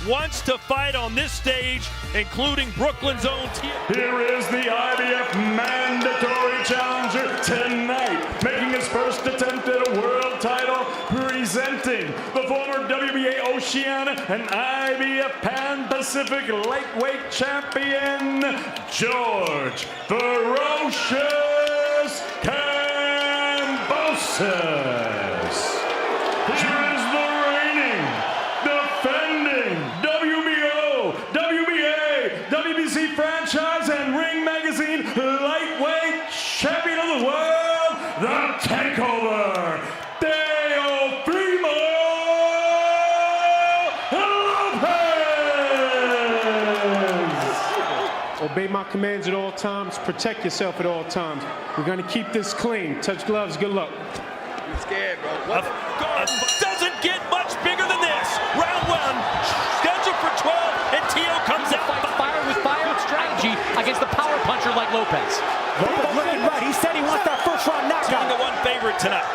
wants to fight on this stage, including Brooklyn's own Teofimo. Here is the IBF mandatory challenger tonight, making his first attempt at a world title, presenting the former WBA Oceania and IBF Pan-Pacific lightweight champion, George Ferocious Kambosos. Here is the reigning, defending WBO, WBA, WBC franchise and Ring Magazine lightweight champion of the world, the Takeover, Teofimo Lopez. Obey my commands at all times. Protect yourself at all times. We're going to keep this clean. Touch gloves. Good luck. I'm scared, bro. Doesn't get much bigger than this. Round one, scheduled for 12, and Teo comes out. Fire with fire strategy against the power puncher like Lopez. Lopez looking right. He said he wants that first round knockout. 2-1 favorite tonight.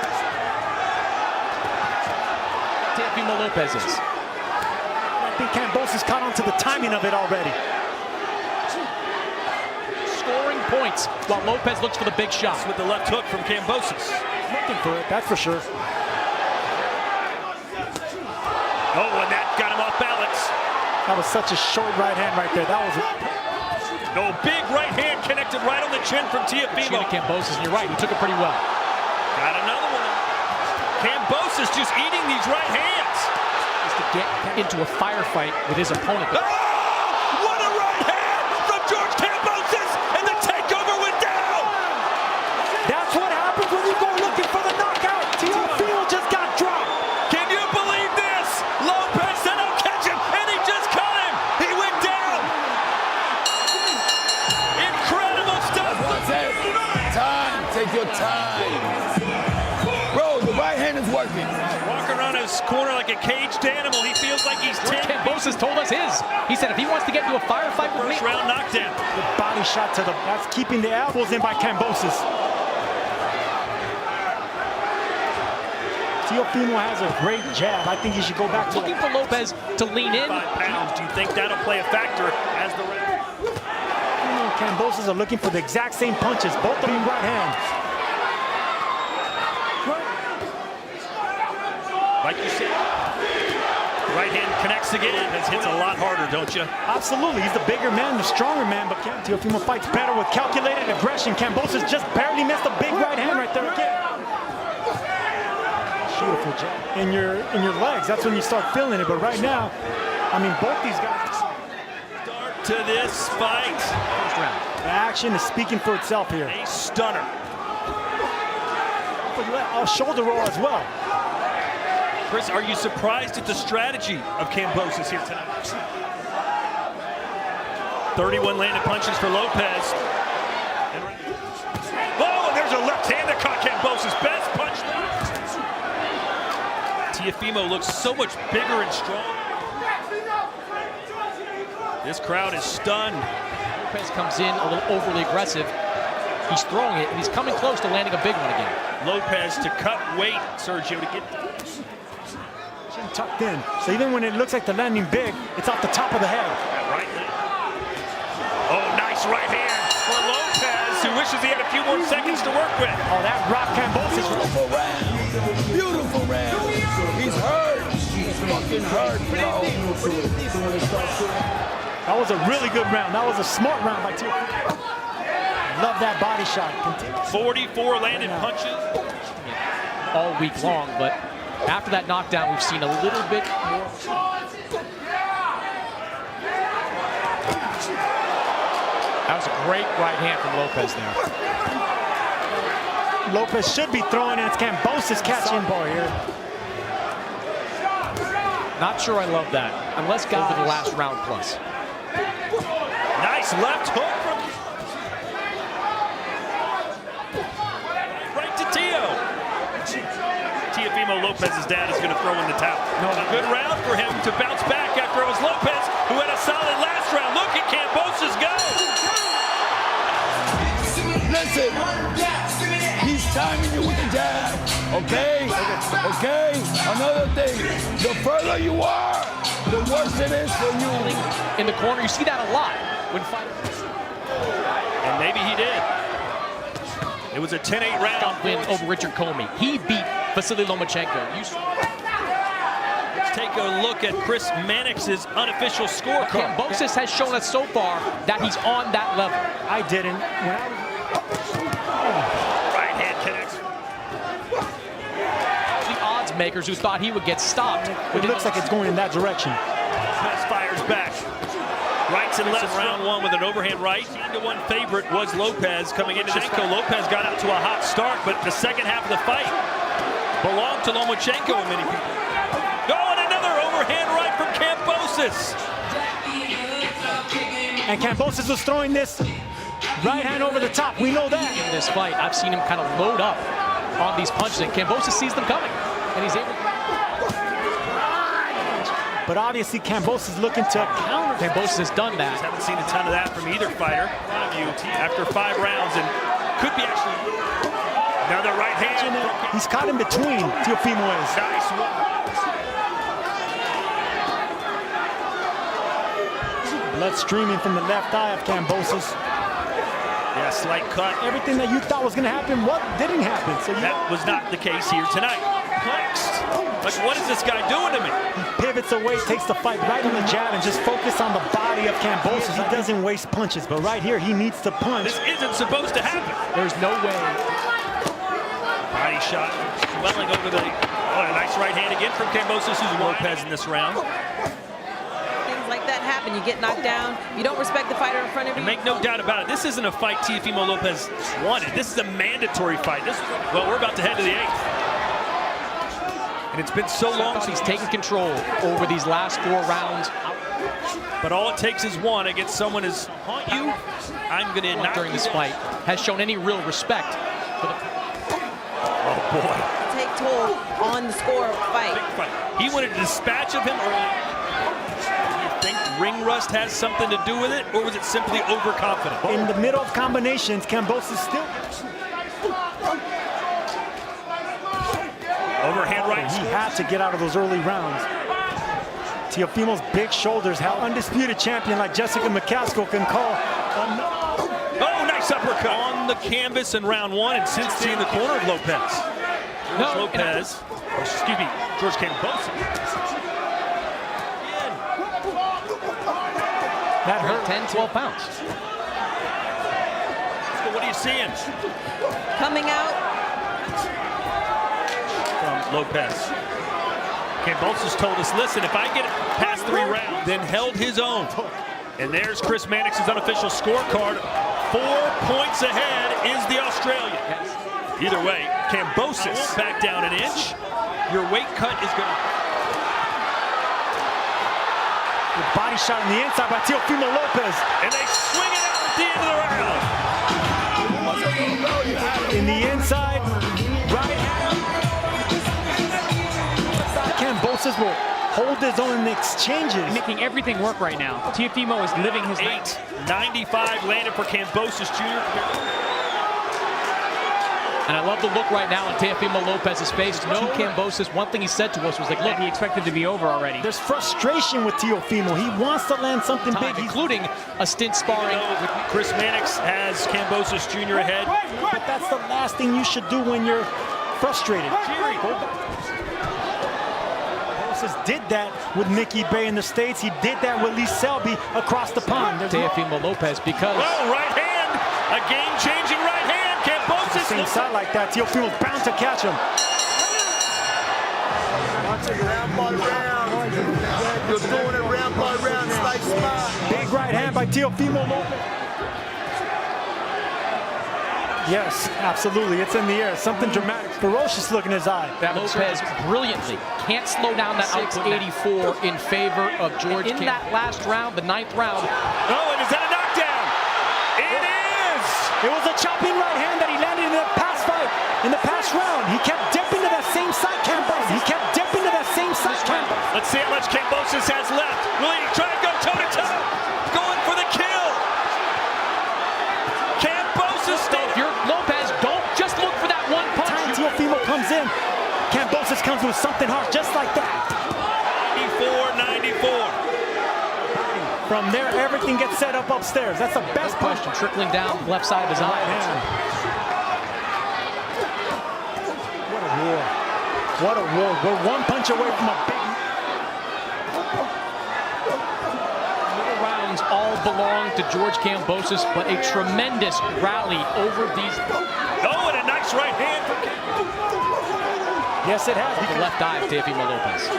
Teofimo Lopez is. I think Kambosos caught on to the timing of it already. Scoring points while Lopez looks for the big shot. With the left hook from Kambosos. Looking for it, that's for sure. Oh, and that got him off balance. That was such a short right hand right there. That was a... No, big right hand connected right on the chin from Teofimo. Kambosos, and you're right, he took it pretty well. Got another one. Kambosos just eating these right hands. Just to get into a firefight with his opponent. Oh, what a right hand from George Kambosos, and the takeover went down. That's what happens when you go looking for the knockout. Teofimo just got dropped. Can you believe this? Lopez said, "I'll catch him," and he just caught him. He went down. Incredible stuff. Time. Take your time. Bro, the right hand is working. Walking around his corner like a caged animal. He feels like he's 10. Kambosos told us his. He said if he wants to get into a firefight with me. First round knockdown. The body shot to the... That's keeping the elbows in by Kambosos. Teofimo has a great jab. I think he should go back to... Looking for Lopez to lean in. 5 pounds. Do you think that'll play a factor as the round? Kambosos are looking for the exact same punches, both of them right hands. Like you said, right hand connects again. It hits a lot harder, don't you? Absolutely, he's the bigger man, the stronger man, but Teofimo fights better with calculated aggression. Kambosos just barely missed a big right hand right there again. Beautiful jab. In your legs, that's when you start feeling it, but right now, I mean, both these guys... Start to this fight. First round. The action is speaking for itself here. A stunner. A shoulder roll as well. Chris, are you surprised at the strategy of Kambosos here tonight? 31 landed punches for Lopez. Oh, there's a left hand that caught Kambosos. Best punch. Teofimo looks so much bigger and strong. This crowd is stunned. Lopez comes in a little overly aggressive. He's throwing it, and he's coming close to landing a big one again. Lopez to cut weight, Sergio, to get tucked in. So even when it looks like they're landing big, it's off the top of the head. Right. Oh, nice right hand for Lopez, who wishes he had a few more seconds to work with. Oh, that rocked Kambosos. Beautiful round. Beautiful round. He's hurt. He's fucking hurt, bro. That was a really good round. That was a smart round by Teofimo. Love that body shot. 44 landed punches. All week long, but after that knockdown, we've seen a little bit more. That was a great right hand from Lopez there. Lopez should be throwing, and it's Kambosos catching ball here. Not sure I love that, unless go over the last round plus. Nice left hook from... Right to Teo. Teofimo Lopez's dad is going to throw in the towel. No, a good round for him to bounce back after it was Lopez who had a solid last round. Look at Kambosos go. Listen, he's timing you with the jab. Okay? Okay? Another thing, the further you are, The worse it is for you. In the corner, you see that a lot when fighting. And maybe he did. It was a 10-8 round Win over Richard Comey. He beat Vasily Lomachenko. Let's take a look at Chris Mannix's unofficial scorecard. Kambosos has shown us so far that he's on that level. I didn't. Right hand connects. The odds makers who thought he would get stopped. It looks like it's going in that direction. Lopez fires back. Rights and lefts round one with an overhand right. 2-1 favorite was Lopez coming into this. Lopez got out to a hot start, but the second half of the fight belonged to Lomachenko and many people. Oh, and another overhand right from Kambosos. And Kambosos was throwing this right hand over the top. We know that. In this fight, I've seen him kind of load up on these punches, and Kambosos sees them coming, and he's able to. But obviously, Kambosos is looking to counter. Kambosos has done that. Haven't seen a ton of that from either fighter. After 5 rounds, and could be actually another right hand. He's caught in between. Teofimo is. Nice one. Blood streaming from the left eye of Kambosos. Yeah, slight cut. Everything that you thought was going to happen, what didn't happen? So that was not the case here tonight. Next. Like, what is this guy doing to me? He pivots away, takes the fight right on the jab, and just focus on the body of Kambosos. He doesn't waste punches, but right here, he needs to punch. This isn't supposed to happen. There's no way. Body shot, welling over the. Oh, a nice right hand again from Kambosos, who's Lopez in this round. Things like that happen. You get knocked down. You don't respect the fighter in front of you. And make no doubt about it. This isn't a fight Teofimo Lopez wanted. This is a mandatory fight. Well, we're about to head to the 8th. And it's been so long since he's taken control over these last 4 rounds. But all it takes is one against someone as haunt you. I'm going to knock during this fight has shown any real respect for the. Oh boy! Take toll on the score of the fight. He wanted a dispatch of him early. Do you think ring rust has something to do with it, or was it simply overconfident? In the middle of combinations, Kambosos still. Overhand right. He had to get out of those early rounds. Teofimo's big shoulders, how undisputed champion like Jessica McCaskill can call. Oh, nice uppercut on the canvas in round 1, and since seeing the corner of Lopez. Lopez, excuse me, George Kambosos. That hurt 10, 12 pounds. So what are you seeing? Coming out. Lopez. Kambosos told us, listen, if I get past 3 rounds, then held his own. And there's Chris Mannix's unofficial scorecard. 4 points ahead is the Australian. Either way, Kambosos back down an inch. Your weight cut is going to... The body shot on the inside by Teofimo Lopez. And they swing it out at the end of the round. In the inside, right hand. Kambosos will hold his own in the exchanges. Making everything work right now. Teofimo is living his life. 8.95 landed for Kambosos Jr. And I love the look right now on Teofimo Lopez's face. No Kambosos. One thing he said to us was like, look, he expected to be over already. There's frustration with Teofimo. He wants to land something big, including a stint sparring. With Chris Mannix has Kambosos Jr. ahead. But that's the last thing you should do when you're frustrated. Did that with Mickey Bay in the States. He did that with Lee Selby across the pond. Teofimo Lopez because... Oh, right hand! A game-changing right hand! Kambosos... Same side like that. Teofimo's bound to catch him. Round by round. You're doing it round by round. Slice spot. Big right hand by Teofimo Lopez. Yes, absolutely. It's in the air. Something dramatic. Ferocious look in his eye. That Lopez brilliantly can't slow down that 684 in favor of George. In that last round, the 9th round. Oh, and is that a knockdown? It is! It was a chopping right hand that he landed in the past fight. In the past round, he kept dipping to that same side, Kambosos. He kept dipping to that same side, Kambosos. Let's see how much Kambosos has left. Will he try to go toe-to-toe? Going for the kill. Kambosos If you're Lopez, don't just look for that one punch. Teofimo comes in. Kambosos comes with something hard, just like that. 94-94. From there, everything gets set up upstairs. That's the best Question trickling down left side of his eye. What a war. What a war. We're one punch away from a big... Middle rounds all belong to George Kambosos, but a tremendous rally over these. Oh, and a nice right hand. Yes, it has. The left eye of Teofimo Lopez.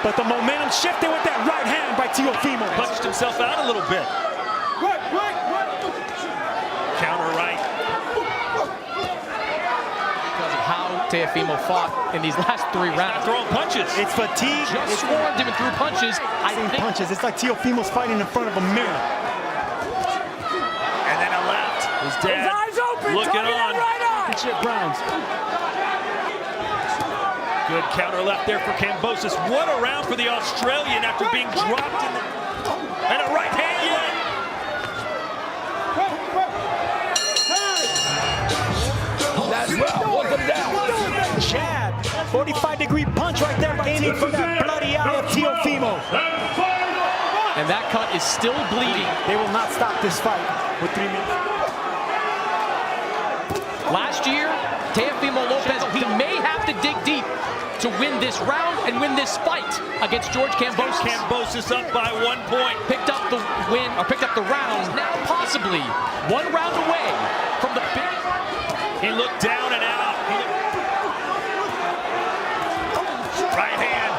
But the momentum shifted with that right hand by Teofimo. Punched himself out a little bit. Counter right. Because of how Teofimo fought in these last 3 rounds. Throwing punches. It's fatigue. Just swarmed him and threw punches. I think Punches. It's like Teofimo's fighting in front of a mirror. And then a left. His dad looking on. Chip Browns. Good counter left there for Kambosos. What a round for the Australian after being dropped in the... And a right hand yet. That's well. Walk him down. Jab. 45-degree punch right there, aiming for that bloody eye of Teofimo. And that cut is still bleeding. They will not stop this fight with 3 minutes. Last year, Teofimo Lopez, he may have to dig deep to win this round and win this fight against George Kambosos. Kambosos up by 1 point. Picked up the win, or picked up the round, now possibly 1 round away from the big. He looked down and out. Right hand.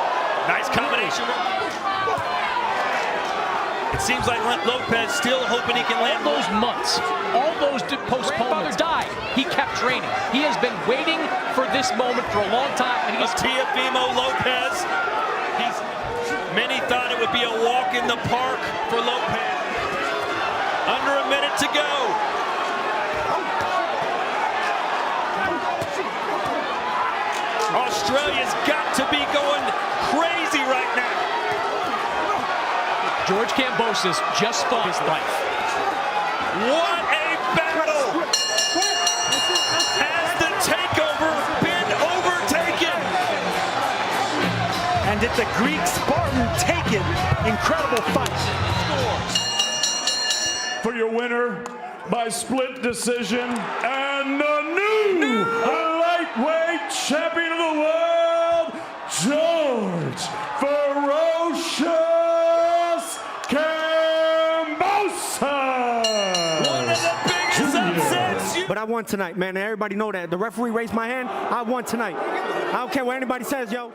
Nice combination. It seems like Lopez still hoping he can land All those months, all those postponements died. He kept training. He has been waiting for this moment for a long time. And he's Teofimo Lopez. Many thought it would be a walk in the park for Lopez. Under a minute to go. Australia's got to be going crazy right now. George Kambosos just fought his life. What a battle! Has the takeover been overtaken? And did the Greek Spartan take it? Incredible fight. For your winner by split decision and the new lightweight champion of the world, George Ferocious Kambosos. One of the biggest upsets. But I won tonight, man. Everybody know that. The referee raised my hand. I won tonight. I don't care what anybody says, yo.